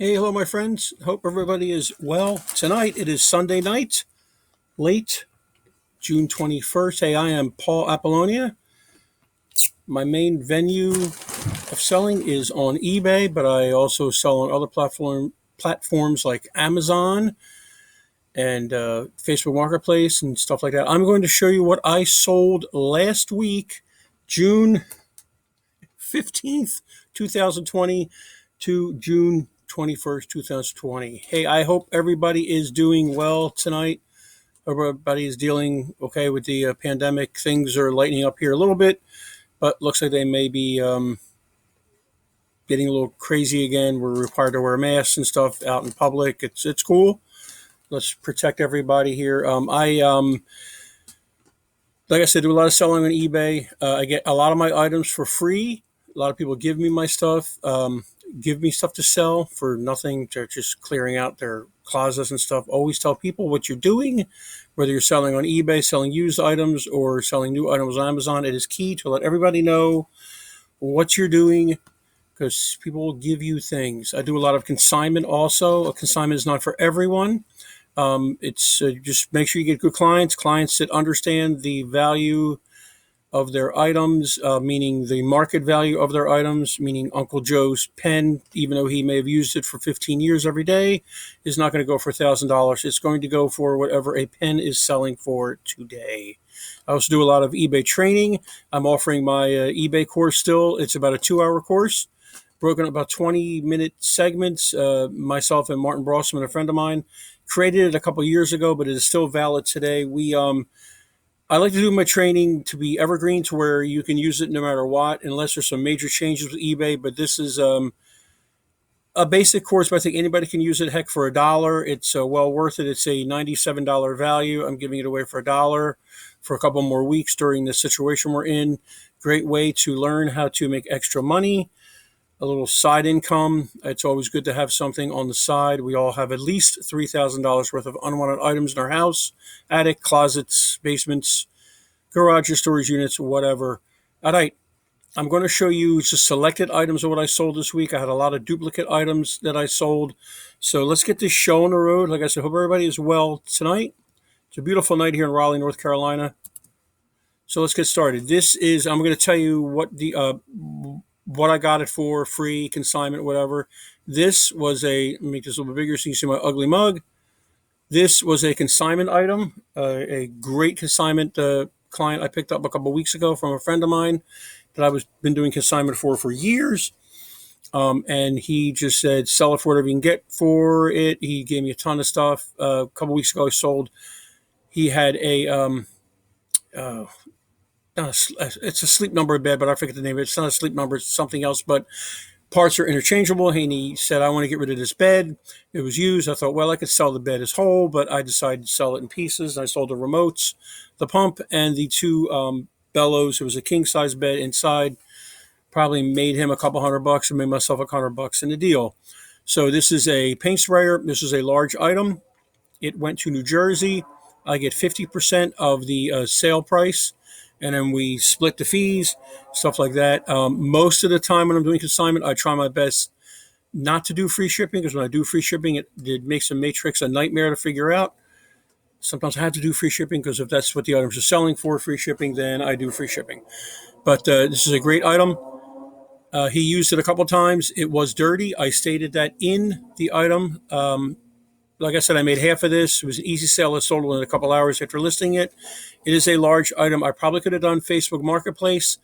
Hey, hello, my friends. Hope everybody is well. Tonight it is Sunday night, late June 21st. Hey, I am Paul Apollonia. My main venue of selling is on eBay, but I also sell on other platforms like Amazon and Facebook Marketplace and stuff like that. I'm going to show you what I sold last week, June 15th, 2020 to June 21st, 2020. Hey, I hope everybody is doing well tonight. Everybody is dealing okay with the pandemic. Things are lightening up here a little bit, but looks like they may be getting a little crazy again. We're required to wear masks and stuff out in public. It's cool. Let's protect everybody here. Like I said, do a lot of selling on eBay. I get a lot of my items for free. A lot of people give me my stuff, give me stuff to sell for nothing. They're just clearing out their closets and stuff. Always tell people what you're doing, whether you're selling on eBay, selling used items, or selling new items on Amazon. It is key to let everybody know what you're doing because people will give you things. I do a lot of consignment also. A consignment is not for everyone. It's just make sure you get good clients that understand the value of their items, meaning the market value of their items, meaning Uncle Joe's pen, even though he may have used it for 15 years every day, is not going to go for $1,000. It's going to go for whatever a pen is selling for today. I also do a lot of eBay training. I'm offering my eBay course still. It's about a 2-hour course, broken up about 20-minute segments. Myself and Martin Brossman, a friend of mine, created it a couple years ago, but it is still valid today. I like to do my training to be evergreen to where you can use it no matter what, unless there's some major changes with eBay. But this is a basic course, but I think anybody can use it. Heck, for $1, it's well worth it. It's a $97 value. I'm giving it away for $1 for a couple more weeks during the situation we're in. Great way to learn how to make extra money. A little side income. It's always good to have something on the side. We all have at least $3,000 worth of unwanted items in our house, attic, closets, basements, garages, storage units, whatever. All right, I'm going to show you just selected items of what I sold this week. I had a lot of duplicate items that I sold. So let's get this show on the road. Like I said, hope everybody is well tonight. It's a beautiful night here in Raleigh, North Carolina. So let's get started. I'm going to tell you what I got it for, free, consignment, whatever. This was let me make this a little bit bigger so you can see my ugly mug. This was a consignment item, a great consignment client I picked up a couple of weeks ago from a friend of mine that I've been doing consignment for years. And he just said, sell it for whatever you can get for it. He gave me a ton of stuff. A couple of weeks ago, I sold. He had it's a Sleep Number bed, but I forget the name of it. It's not a Sleep Number, it's something else, but parts are interchangeable. And he said, I want to get rid of this bed. It was used. I thought, well, I could sell the bed as whole, but I decided to sell it in pieces. I sold the remotes, the pump, and the two bellows. It was a king-size bed inside. Probably made him a couple $100 and made myself $100 in the deal. So this is a paint sprayer. This is a large item. It went to New Jersey. I get 50% of the sale price, and then we split the fees, stuff like that. Most of the time when I'm doing consignment, I try my best not to do free shipping, because when I do free shipping, it makes the matrix a nightmare to figure out. Sometimes I have to do free shipping because if that's what the items are selling for, free shipping, then I do free shipping. But this is a great item. He used it a couple times. It was dirty. I stated that in the item. Like I said, I made half of this. It was an easy sale. I sold it in a couple hours after listing it. It is a large item. I probably could have done Facebook Marketplace,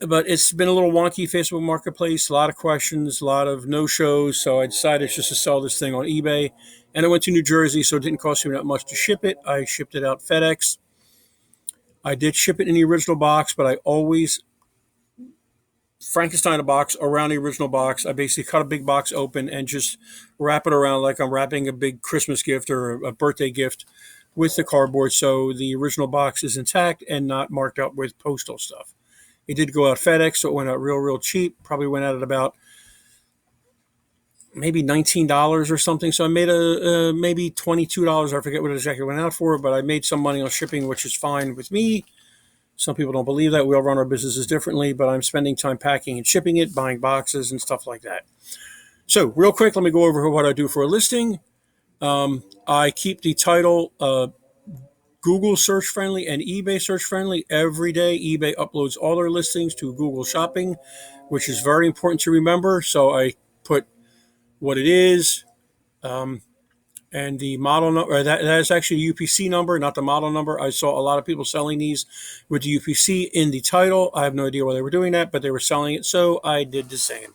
but it's been a little wonky, Facebook Marketplace. A lot of questions, a lot of no-shows. So I decided just to sell this thing on eBay. And it went to New Jersey, so it didn't cost me that much to ship it. I shipped it out FedEx. I did ship it in the original box, but I always Frankenstein a box around the original box. I basically cut a big box open and just wrap it around like I'm wrapping a big Christmas gift or a birthday gift with the cardboard, so the original box is intact and not marked up with postal stuff. It did go out FedEx, so it went out real cheap. Probably went out at about maybe $19 or something. So I made maybe $22. I forget what it exactly went out for, but I made some money on shipping, which is fine with me. Some people don't believe that. We all run our businesses differently, but I'm spending time packing and shipping it, buying boxes and stuff like that. So real quick, let me go over what I do for a listing. I keep the title Google search friendly and eBay search friendly every day. eBay uploads all their listings to Google Shopping, which is very important to remember. So I put what it is, and the model number. That is actually the UPC number, not the model number. I saw a lot of people selling these with the UPC in the title. I have no idea why they were doing that, but they were selling it, so I did the same.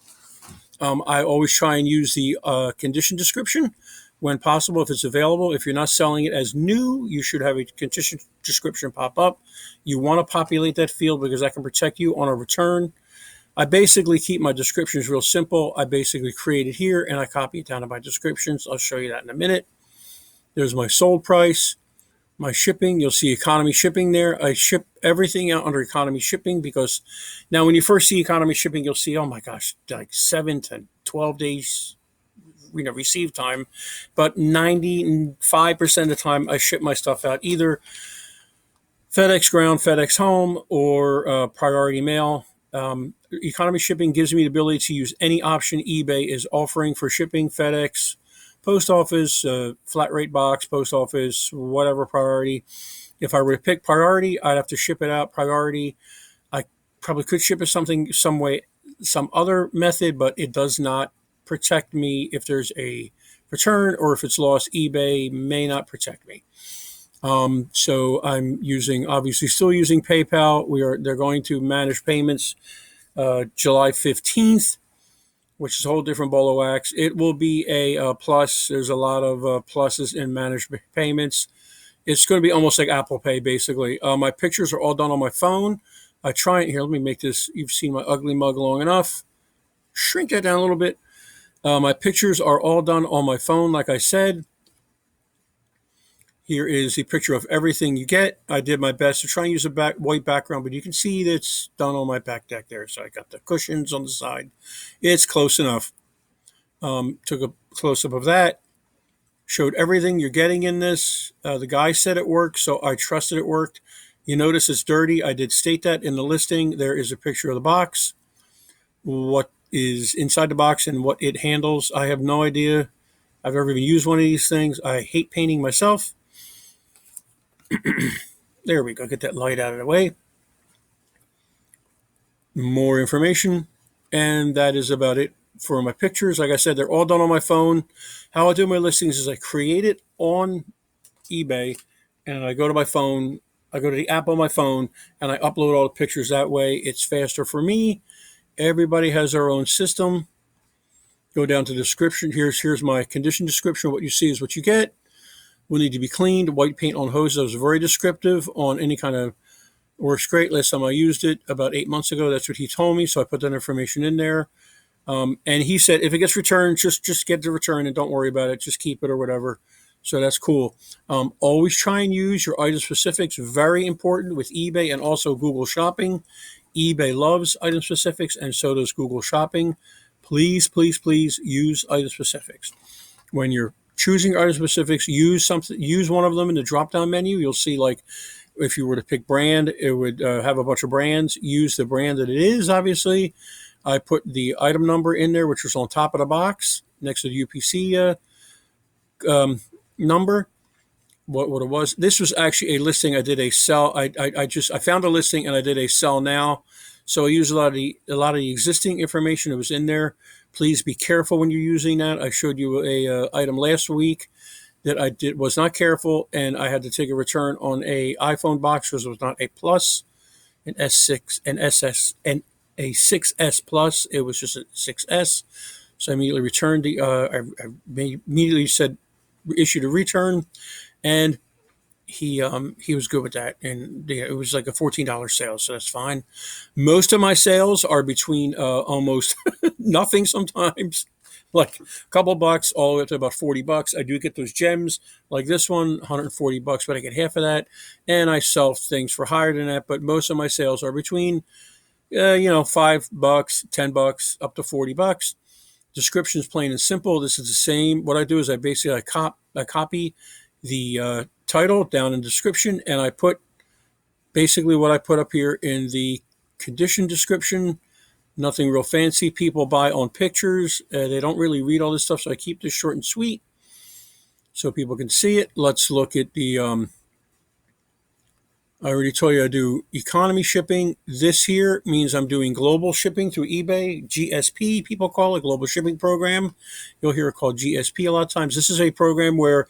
I always try and use the condition description when possible, if it's available. If you're not selling it as new, you should have a condition description pop up. You want to populate that field because that can protect you on a return. I basically keep my descriptions real simple. I basically create it here and I copy it down to my descriptions. I'll show you that in a minute. There's my sold price, my shipping. You'll see economy shipping there. I ship everything out under economy shipping because now when you first see economy shipping, you'll see, oh my gosh, like 7 to 12 days, receive time. But 95% of the time I ship my stuff out either FedEx Ground, FedEx Home, or priority mail. Economy shipping gives me the ability to use any option eBay is offering for shipping. FedEx, post office, flat rate box, post office, whatever priority. If I were to pick priority, I'd have to ship it out priority. I probably could ship it some way, some other method, but it does not protect me if there's a return or if it's lost. eBay may not protect me. So I'm still using PayPal. They're going to manage payments July 15th, which is a whole different ball of wax. It will be a plus. There's a lot of pluses in managed payments. It's going to be almost like Apple Pay, basically. My pictures are all done on my phone. I try it here. Let me make this. You've seen my ugly mug long enough. Shrink that down a little bit. My pictures are all done on my phone, like I said. Here is a picture of everything you get. I did my best to try and use a white background, but you can see that it's done on my back deck there. So I got the cushions on the side. It's close enough. Took a close-up of that. Showed everything you're getting in this. The guy said it worked, so I trusted it worked. You notice it's dirty. I did state that in the listing. There is a picture of the box, what is inside the box and what it handles. I have no idea I've ever even used one of these things. I hate painting myself. There we go. Get that light out of the way. More information. And that is about it for my pictures. Like I said, they're all done on my phone. How I do my listings is I create it on eBay and I go to my phone. I go to the app on my phone and I upload all the pictures that way. It's faster for me. Everybody has their own system. Go down to the description. Here's my condition description. What you see is what you get. Will need to be cleaned. White paint on hoses. That was very descriptive on any kind of, works great. Last time I used it about 8 months ago. That's what he told me. So I put that information in there. And he said, if it gets returned, just get the return and don't worry about it. Just keep it or whatever. So that's cool. Always try and use your item specifics. Very important with eBay and also Google Shopping. eBay loves item specifics and so does Google Shopping. Please, please, please use item specifics. When you're choosing item specifics, use one of them in the drop-down menu. You'll see, like, if you were to pick brand, it would have a bunch of brands. Use the brand that it is, obviously. I put the item number in there, which was on top of the box next to the UPC number. What it was. This was actually a listing. I did a sell. I found a listing and I did a sell now. So I used a lot of the existing information that was in there. Please be careful when you're using that. I showed you a item last week that I was not careful, and I had to take a return on a iPhone box because it was not a plus, an S6, an SS, and a 6S plus. It was just a 6S. So I immediately returned I immediately said issued a return, and he was good with that, and it was like a $14 sale, so that's fine. Most of my sales are between almost nothing sometimes, like a couple bucks, all the way up to about $40. I do get those gems like this one, $140, but I get half of that, and I sell things for higher than that. But most of my sales are between $5, $10, up to $40. Description is plain and simple. This is the same. What I do is I basically copy the title down in the description, and I put basically what I put up here in the condition description Nothing real fancy. People buy on pictures. They don't really read all this stuff, so I keep this short and sweet so people can see it. Let's look at the I already told you I do economy shipping. This here means I'm doing global shipping through eBay. GSP, people call it, Global Shipping Program. You'll hear it called GSP a lot of times. This is a program where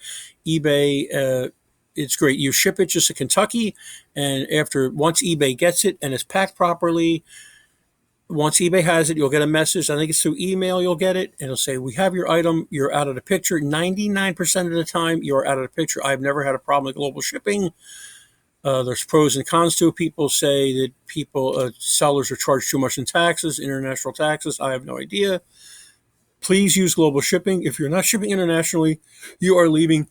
eBay, it's great. You ship it just to Kentucky, and once eBay gets it and it's packed properly, once eBay has it, you'll get a message. I think it's through email you'll get it, and it'll say, we have your item. You're out of the picture. 99% of the time, you're out of the picture. I've never had a problem with global shipping. There's pros and cons to it. People say that sellers are charged too much in taxes, international taxes. I have no idea. Please use global shipping. If you're not shipping internationally, you are leaving,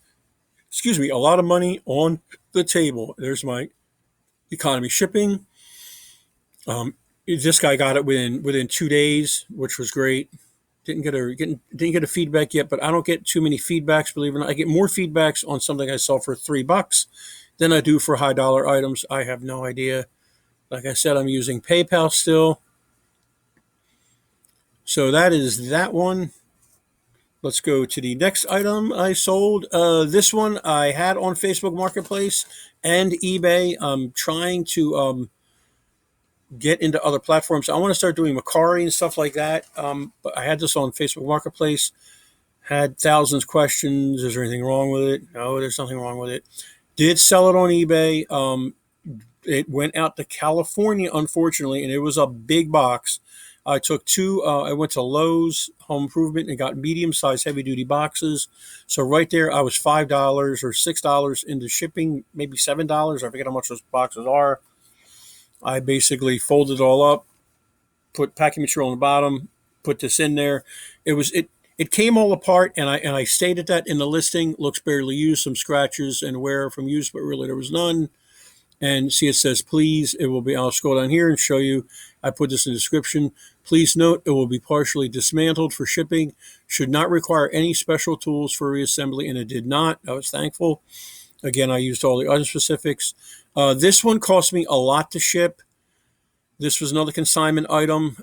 a lot of money on the table. There's my economy shipping. This guy got it within 2 days, which was great. Didn't get a feedback yet, but I don't get too many feedbacks. Believe it or not, I get more feedbacks on something I sell for $3 than I do for high dollar items. I have no idea. Like I said, I'm using PayPal still. So that is that one. Let's go to the next item I sold. This one I had on Facebook Marketplace and eBay. I'm trying to get into other platforms. I want to start doing Macari and stuff like that. But I had this on Facebook Marketplace. Had thousands of questions. Is there anything wrong with it? No, there's nothing wrong with it. Did sell it on eBay. It went out to California, unfortunately, and it was a big box. I took two. I went to Lowe's Home Improvement and got medium-sized, heavy-duty boxes. So right there, I was $5 or $6 into shipping, maybe $7. I forget how much those boxes are. I basically folded it all up, put packing material on the bottom, put this in there. It came all apart, and I stated that in the listing. Looks barely used, some scratches and wear from use, but really there was none. And see, it says, please, I'll scroll down here and show you. I put this in the description. Please note, it will be partially dismantled for shipping. Should not require any special tools for reassembly, and it did not. I was thankful. Again, I used all the other specifics. This one cost me a lot to ship. This was another consignment item.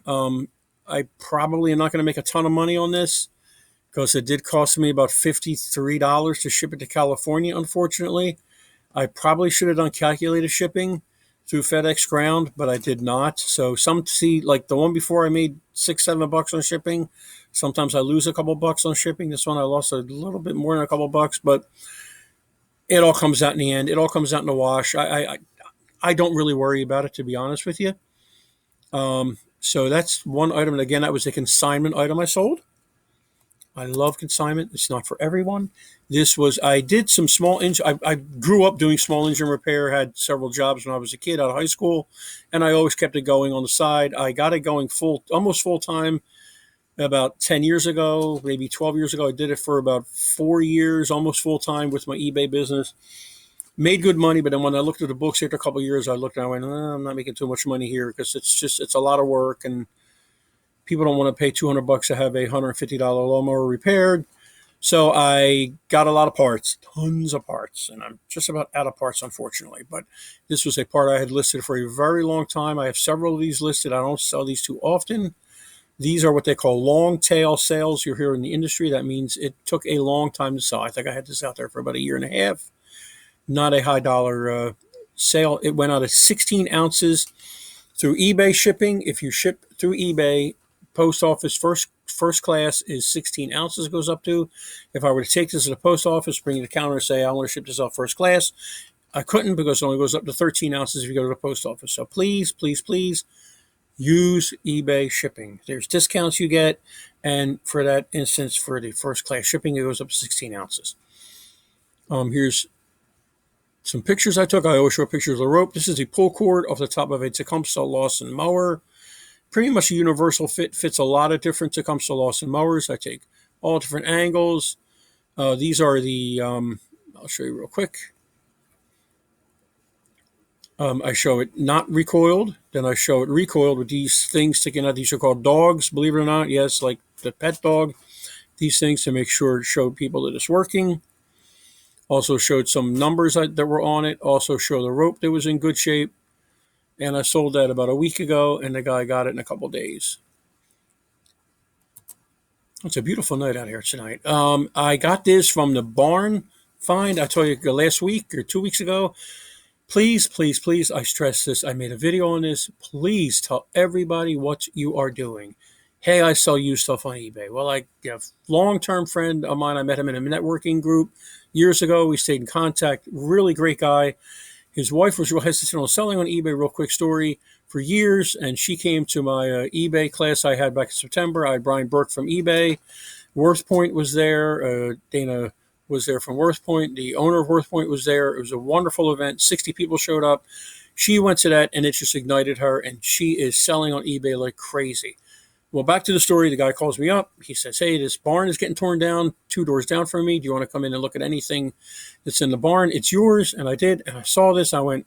I probably am not going to make a ton of money on this, because it did cost me about $53 to ship it to California, unfortunately. I probably should have done calculated shipping through FedEx Ground, but I did not. So like the one before, I made $6-7 on shipping. Sometimes I lose a couple bucks on shipping. This one I lost a little bit more than a couple bucks, but it all comes out in the end. It all comes out in the wash. I don't really worry about it, to be honest with you. So that's one item. And again, that was a consignment item I sold. I love consignment. It's not for everyone. I did some small engine. I grew up doing small engine repair, had several jobs when I was a kid out of high school, and I always kept it going on the side. I got it going almost full time about 10 years ago, maybe 12 years ago. I did it for about 4 years, almost full time with my eBay business. Made good money, but then when I looked at the books after a couple of years, I looked and I went, I'm not making too much money here, because it's a lot of work, and people don't want to pay $200 to have a $150 lawnmower repaired. So I got a lot of parts, tons of parts, and I'm just about out of parts, unfortunately. But this was a part I had listed for a very long time. I have several of these listed. I don't sell these too often. These are what they call long tail sales. You're here in the industry. That means it took a long time to sell. I think I had this out there for about a year and a half. Not a high dollar sale. It went out at 16 ounces through eBay shipping. If you ship through eBay, post office first class is 16 ounces it goes up to. If I were to take this to the post office, bring it to the counter and say, I want to ship this out first class, I couldn't, because it only goes up to 13 ounces if you go to the post office. So please, please, please use eBay shipping. There's discounts you get. And for that instance, for the first class shipping, it goes up to 16 ounces. Here's some pictures I took. I always show pictures of the rope. This is a pull cord off the top of a Tecumseh Lawson mower. Pretty much a universal fits a lot of different Tecumseh Lawson mowers. I take all different angles. These are I'll show you real quick. I show it not recoiled. Then I show it recoiled with these things sticking out. These are called dogs, believe it or not. Yes, like the pet dog. These things to make sure it showed people that it's working. Also showed some numbers that were on it. Also showed the rope that was in good shape. and I sold that about a week ago, and the guy got it in a couple days. It's a beautiful night out here tonight. I got this from the barn find. I told you last week or 2 weeks ago. Please, please, please, I stress this. I made a video on this. Please tell everybody what you are doing. Hey, I sell used stuff on eBay. Well, I have a long-term friend of mine. I met him in a networking group years ago. We stayed in contact. Really great guy. His wife was real hesitant on selling on eBay. Real quick story. For years, and she came to my eBay class I had back in September. I had Brian Burke from eBay. WorthPoint was there. Dana was there from WorthPoint. The owner of WorthPoint was there. It was a wonderful event. 60 people showed up. She went to that, and it just ignited her, and she is selling on eBay like crazy. Well, back to the story. The guy calls me up. He says, hey, this barn is getting torn down 2 doors down from me. Do you want to come in and look at anything that's in the barn? It's yours. And I did, and I saw this. I went,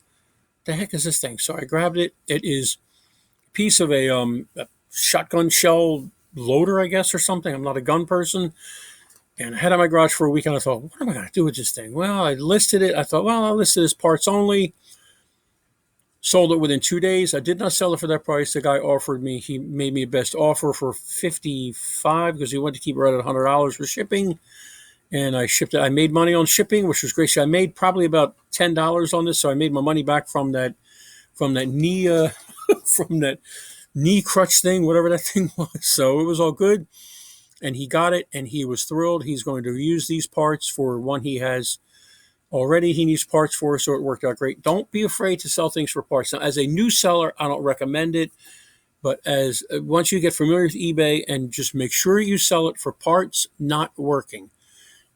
the heck is this thing? So I grabbed it. It is a piece of a shotgun shell loader, I guess, or something. I'm not a gun person. And I had it in my garage for a week, and I thought, what am I going to do with this thing? Well, I listed it. I thought, well, I'll list it as parts only. Sold it within 2 days. I did not sell it for that price. The guy offered me, he made me a best offer for $55 because he wanted to keep it right at $100 for shipping. And I shipped it. I made money on shipping, which was great. So I made probably about $10 on this. So I made my money back from that knee, from that knee crutch thing, whatever that thing was. So it was all good. And he got it, and he was thrilled. He's going to use these parts for one he has already. He needs parts for, so it worked out great. Don't be afraid to sell things for parts. Now, as a new seller, I don't recommend it. But as once you get familiar with eBay, and just make sure you sell it for parts not working.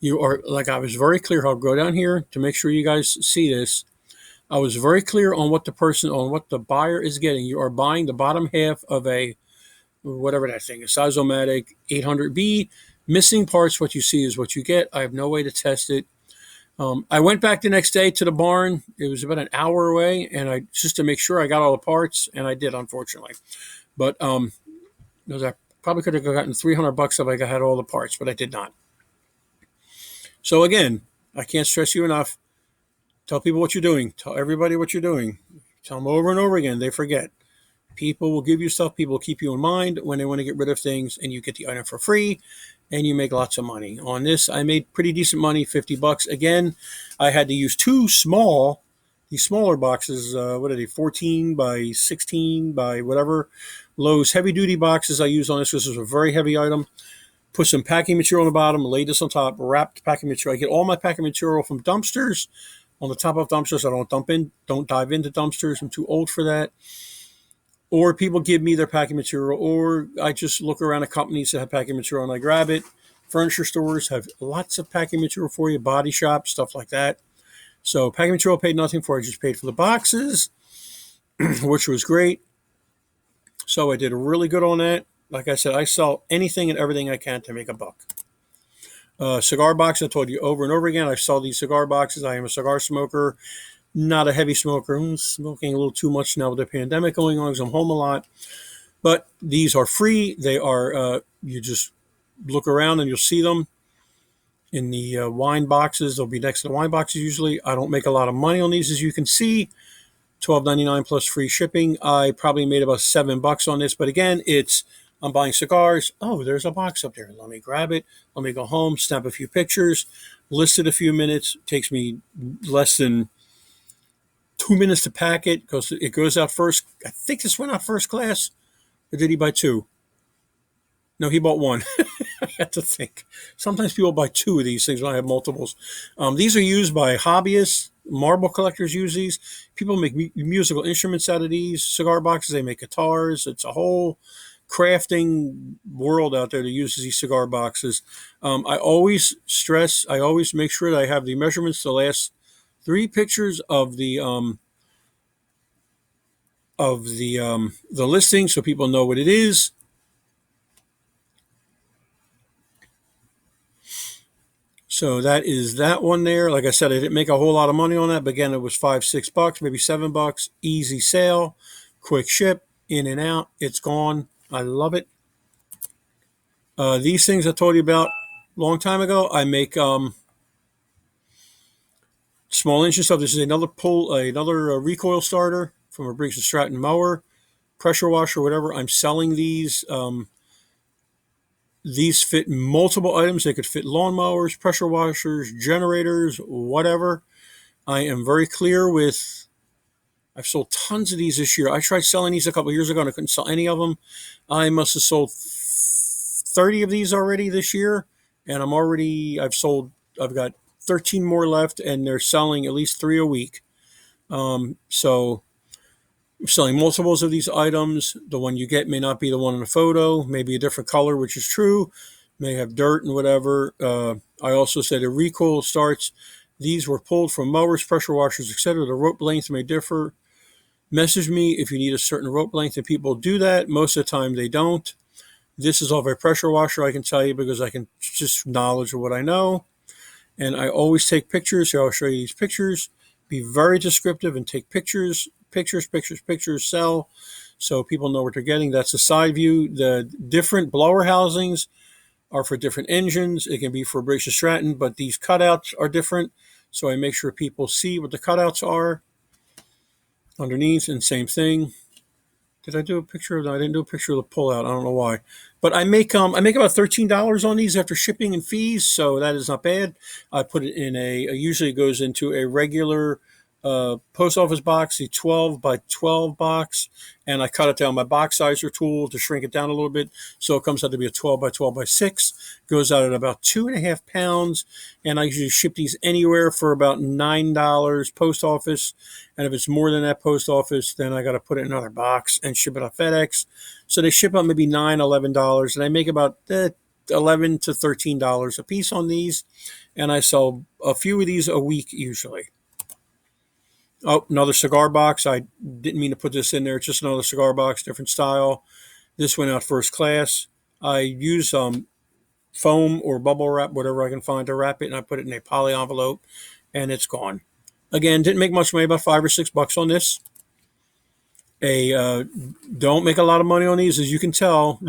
You are, like, I was very clear. I'll go down here to make sure you guys see this. I was very clear on what the buyer is getting. You are buying the bottom half of a, whatever that thing is, Size-O-Matic 800B. Missing parts, what you see is what you get. I have no way to test it. I went back the next day to the barn. It was about an hour away, and just to make sure I got all the parts, and I did, unfortunately. But because I probably could have gotten $300 if I had all the parts, but I did not. So again, I can't stress you enough. Tell people what you're doing. Tell everybody what you're doing. Tell them over and over again. They forget. People will give you stuff. People will keep you in mind when they want to get rid of things, and you get the item for free, and you make lots of money. On this, I made pretty decent money, $50. Again, I had to use these smaller boxes. What are they? 14 by 16 by whatever. Lowe's heavy-duty boxes I used on this. This was a very heavy item. Put some packing material on the bottom, laid this on top, wrapped packing material. I get all my packing material from dumpsters. On the top of dumpsters, I don't dive into dumpsters. I'm too old for that. Or people give me their packing material, or I just look around at companies that have packing material and I grab it. Furniture stores have lots of packing material for you, body shops, stuff like that. So packing material I paid nothing for. I just paid for the boxes, which was great. So I did really good on that. Like I said, I sell anything and everything I can to make a buck. Cigar box, I told you over and over again, I sell these cigar boxes. I am a cigar smoker, not a heavy smoker. I'm smoking a little too much now with the pandemic going on because I'm home a lot. But these are free. They are, you just look around and you'll see them in the wine boxes. They'll be next to the wine boxes usually. I don't make a lot of money on these, as you can see. $12.99 plus free shipping. I probably made about $7 on this. But again, I'm buying cigars. Oh, there's a box up there. Let me grab it. Let me go home, snap a few pictures, list it a few minutes. It takes me less than 2 minutes to pack it because it goes out first. I think this went out first class. Or did he buy two? No, he bought one. I had to think. Sometimes people buy two of these things when I have multiples. These are used by hobbyists. Marble collectors use these. People make musical instruments out of these cigar boxes. They make guitars. It's a whole crafting world out there that uses these cigar boxes. I always make sure that I have the measurements, the last 3 pictures of the listing, so people know what it is. So that is that one there. Like I said, I didn't make a whole lot of money on that, but again, it was $5-6, maybe $7. Easy sale, quick ship, in and out. It's gone. I love it. These things I told you about a long time ago. I make small engine stuff. This is another recoil starter from a Briggs & Stratton mower, pressure washer, whatever. I'm selling these. These fit multiple items. They could fit lawnmowers, pressure washers, generators, whatever. I am very clear with, I've sold tons of these this year. I tried selling these a couple of years ago and I couldn't sell any of them. I must have sold 30 of these already this year. And I've got 13 more left and they're selling at least 3 a week. So I'm selling multiples of these items. The one you get may not be the one in the photo, maybe a different color, which is true, may have dirt and whatever. I also said a recall starts. These were pulled from mowers, pressure washers, etc. The rope length may differ. Message me if you need a certain rope length, and people do that. Most of the time they don't. This is off a pressure washer, I can tell you, because I can just knowledge of what I know. And I always take pictures. Here, I'll show you these pictures. Be very descriptive and take pictures, sell, so people know what they're getting. That's a side view. The different blower housings are for different engines. It can be for Briggs & Stratton, but these cutouts are different. So I make sure people see what the cutouts are underneath, and same thing. Did I do a picture of that? I didn't do a picture of the pullout. I don't know why. But I make about $13 on these after shipping and fees, so that is not bad. I put it in usually it goes into a regular post office box, the 12 by 12 box, and I cut it down my box sizer tool to shrink it down a little bit, so it comes out to be a 12 by 12 by 6. Goes out at about 2.5 pounds, and I usually ship these anywhere for about $9 post office, and if it's more than that post office, then I got to put it in another box and ship it on FedEx. So they ship out maybe $9, $11, and I make about $11 to $13 a piece on these, and I sell a few of these a week usually. Oh, another cigar box. I didn't mean to put this in there. It's just another cigar box, different style. This went out first class. I use foam or bubble wrap, whatever I can find to wrap it, and I put it in a poly envelope, and it's gone. Again, didn't make much money, about $5 or $6 on this. Don't make a lot of money on these, as you can tell.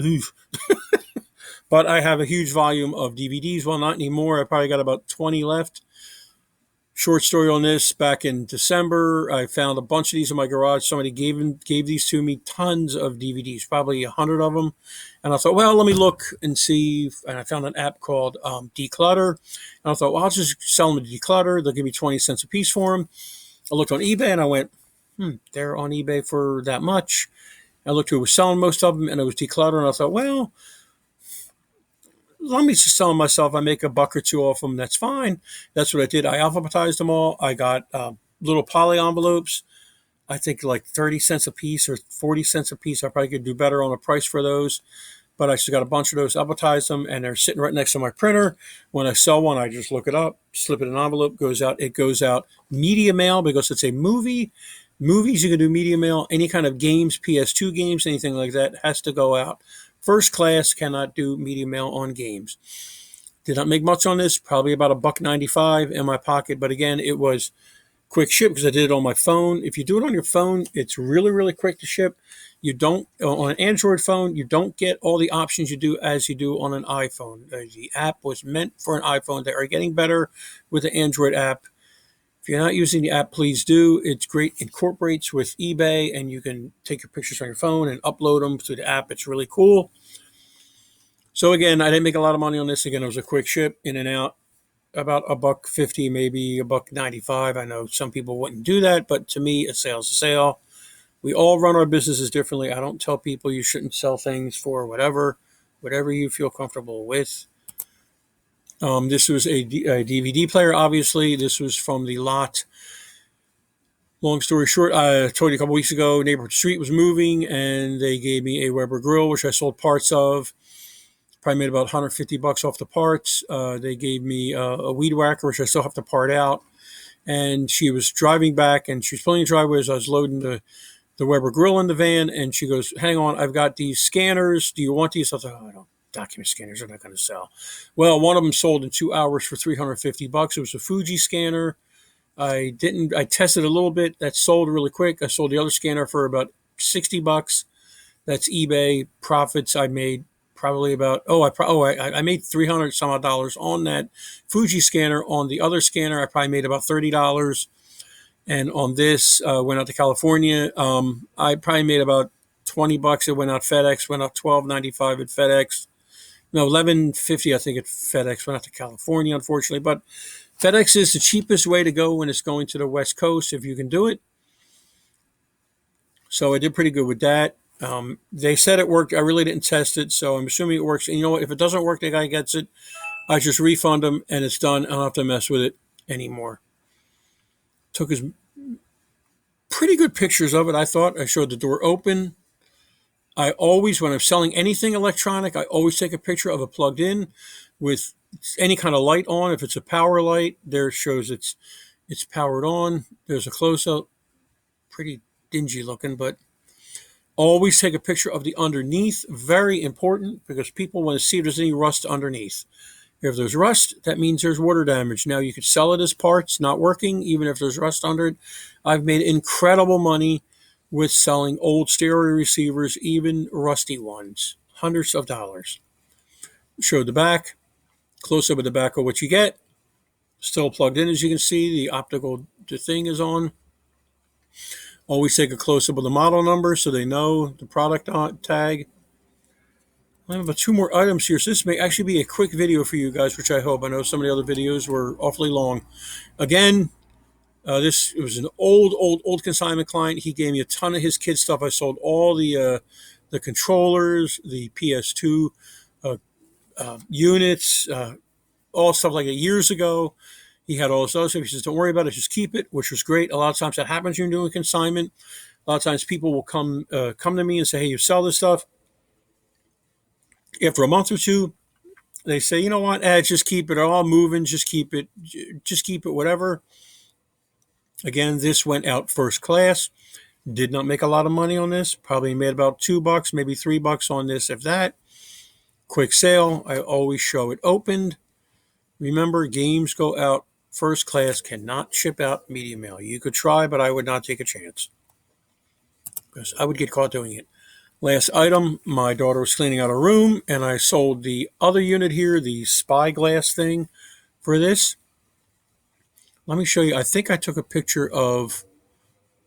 But I have a huge volume of DVDs. Well, not anymore. I probably got about 20 left. Short story on this, back in December, I found a bunch of these in my garage. Somebody gave these to me, tons of DVDs, probably 100 of them. And I thought, well, let me look and see. And I found an app called Declutter. And I thought, well, I'll just sell them to Declutter. They'll give me 20 cents a piece for them. I looked on eBay and I went, they're on eBay for that much. I looked who was selling most of them, and it was Declutter. And I thought, well, let me just sell them myself. I make a buck or two off them. That's fine. That's what I did. I alphabetized them all. I got little poly envelopes. I think like 30 cents a piece or 40 cents a piece. I probably could do better on the price for those. But I just got a bunch of those, alphabetized them, and they're sitting right next to my printer. When I sell one, I just look it up, slip it in an envelope, goes out. It goes out media mail because it's a movie. Movies, you can do media mail. Any kind of games, PS2 games, anything like that has to go out. First class cannot do media mail on games. Did not make much on this, probably about $1.95 in my pocket. But again, it was quick ship because I did it on my phone. If you do it on your phone, it's really, really quick to ship. You don't, on an Android phone, you don't get all the options you do as you do on an iPhone. The app was meant for an iPhone. They are getting better with the Android app. If you're not using the app, please do. It's great. It incorporates with eBay, and you can take your pictures on your phone and upload them to the app. It's really cool. So again, I didn't make a lot of money on this. Again, it was a quick ship, in and out, about $1.50, maybe $1.95. I know some people wouldn't do that, but to me, a sale's a sale. We all run our businesses differently. I don't tell people you shouldn't sell things for whatever you feel comfortable with. This was a DVD player, obviously. This was from the lot. Long story short, I told you a couple weeks ago, Neighborhood Street was moving, and they gave me a Weber grill, which I sold parts of. Probably made about $150 off the parts. They gave me a weed whacker, which I still have to part out. And she was driving back, and she was pulling the driveway as I was loading the Weber grill in the van, and she goes, hang on, I've got these scanners. Do you want these? I thought, I don't. Document scanners are not going to sell. Well, one of them sold in 2 hours for $350. It was a Fuji scanner. I tested a little bit. That sold really quick. I sold the other scanner for about $60. That's eBay profits. I made probably about, I made $300 some odd on that Fuji scanner. On the other scanner, I probably made about $30. And on this, went out to California. I probably made about $20. It went out FedEx, went out $12.95 at FedEx. No, $11.50 I think at FedEx. Went out to California, unfortunately. But FedEx is the cheapest way to go when it's going to the West Coast if you can do it. So I did pretty good with that. They said it worked. I really didn't test it, so I'm assuming it works. And you know what? If it doesn't work, the guy gets it. I just refund him, and it's done. I don't have to mess with it anymore. Took his pretty good pictures of it, I thought. I showed the door open. I always, when I'm selling anything electronic, I always take a picture of it plugged in with any kind of light on. If it's a power light, there it shows it's powered on. There's a close-up, pretty dingy looking, but always take a picture of the underneath. Very important because people want to see if there's any rust underneath. If there's rust, that means there's water damage. Now, you could sell it as parts, not working, even if there's rust under it. I've made incredible money with selling old stereo receivers, even rusty ones. Hundreds of dollars. Showed the back. Close up of the back of what you get. Still plugged in, as you can see. The optical thing is on. Always take a close-up of the model number so they know the product tag. I have about 2 more items here, so this may actually be a quick video for you guys, which I hope. I know some of the other videos were awfully long. Again, it was an old consignment client. He gave me a ton of his kid stuff. I sold all the controllers, the PS2 units, all stuff like that years ago. He had all this other stuff. He says, don't worry about it, just keep it, which was great. A lot of times that happens when you're doing consignment. A lot of times people will come to me and say, hey, you sell this stuff. After a month or two, they say, you know what, just keep it. All moving, just keep it, whatever. Again, this went out first class. Did not make a lot of money on this. Probably made about $2, maybe $3 on this, if that. Quick sale. I always show it opened. Remember, games go out first class, cannot ship out medium mail. You could try, but I would not take a chance because I would get caught doing it. Last item, my daughter was cleaning out a room, and I sold the other unit here, the spyglass thing, for this. Let me show you. I think I took a picture of,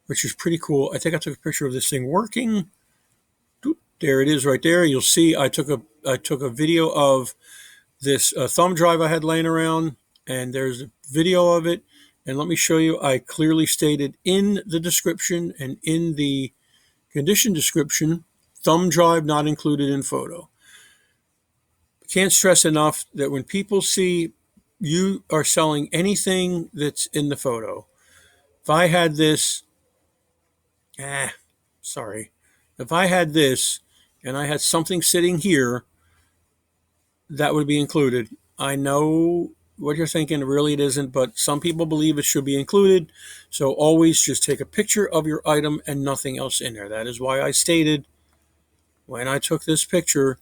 which is pretty cool. I think I took a picture of this thing working. There it is right there. You'll see I took a video of this thumb drive I had laying around, and there's a video of it. And let me show you, I clearly stated in the description and in the condition description, thumb drive not included in photo. Can't stress enough that when people see you are selling anything that's in the photo, if I had this, if I had this and I had something sitting here, that would be included. I know what you're thinking, really it isn't, but some people believe it should be included. So always just take a picture of your item and nothing else in there. That is why I stated when I took this picture,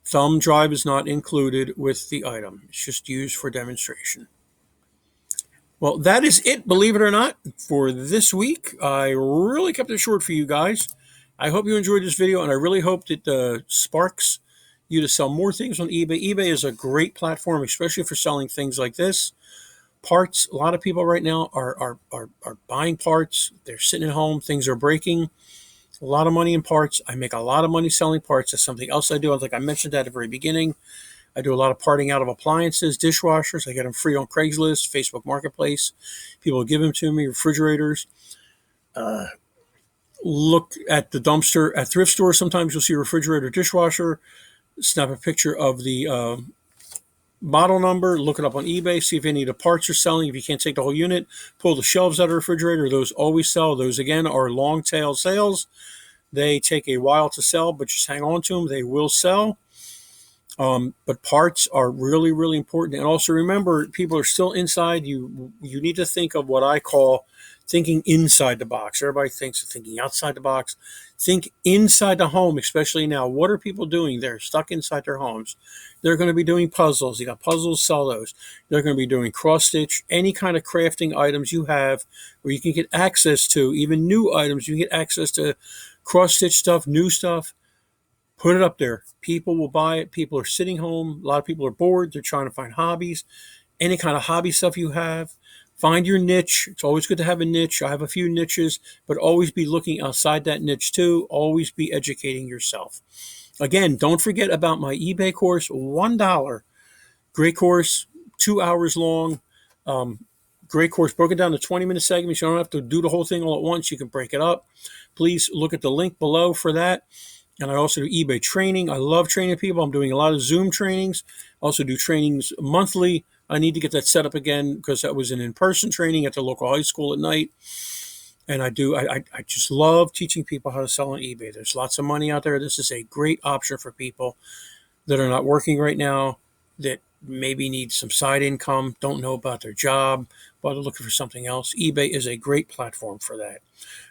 thumb drive is not included with the item. It's just used for demonstration. Well, that is it, believe it or not, for this week. I really kept it short for you guys. I hope you enjoyed this video, and I really hope that sparks you to sell more things on eBay. eBay is a great platform, especially for selling things like this. Parts, a lot of people right now are buying parts. They're sitting at home. Things are breaking. A lot of money in parts. I make a lot of money selling parts. That's something else I do. I think I mentioned that at the very beginning. I do a lot of parting out of appliances, dishwashers. I get them free on Craigslist, Facebook Marketplace. People give them to me, refrigerators. Look at the dumpster at thrift stores. Sometimes you'll see a refrigerator, dishwasher. Snap a picture of the model number, look it up on eBay, see if any of the parts are selling. If you can't take the whole unit, pull the shelves out of the refrigerator. Those always sell. Those, again, are long tail sales. They take a while to sell, but just hang on to them. They will sell. But parts are really, really important. And also remember, people are still inside. You need to think of what I call thinking inside the box. Everybody thinks of thinking outside the box. Think inside the home, especially now. What are people doing? They're stuck inside their homes. They're going to be doing puzzles. You got puzzles, sell those. They're going to be doing cross-stitch, any kind of crafting items you have where you can get access to, even new items. You can get access to cross-stitch stuff, new stuff. Put it up there. People will buy it. People are sitting home. A lot of people are bored. They're trying to find hobbies. Any kind of hobby stuff you have, Find your niche. It's always good to have a niche. I have a few niches, but always be looking outside that niche too. Always be educating yourself. Again, don't forget about my eBay course, $1. Great course, 2 hours long. Great course broken down to 20-minute segments. You don't have to do the whole thing all at once. You can break it up. Please look at the link below for that. And I also do eBay training. I love training people. I'm doing a lot of Zoom trainings. I also do trainings monthly. I need to get that set up again because that was an in-person training at the local high school at night. And I just love teaching people how to sell on eBay. There's lots of money out there. This is a great option for people that are not working right now, that maybe need some side income, don't know about their job, but are looking for something else. eBay is a great platform for that.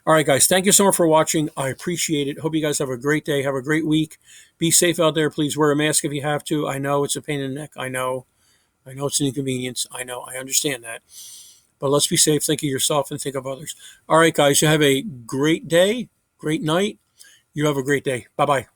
All right, guys, thank you so much for watching. I appreciate it. Hope you guys have a great day. Have a great week. Be safe out there. Please wear a mask if you have to. I know it's a pain in the neck. I know it's an inconvenience. I know. I understand that. But let's be safe. Think of yourself and think of others. All right, guys, you have a great day, great night. You have a great day. Bye-bye.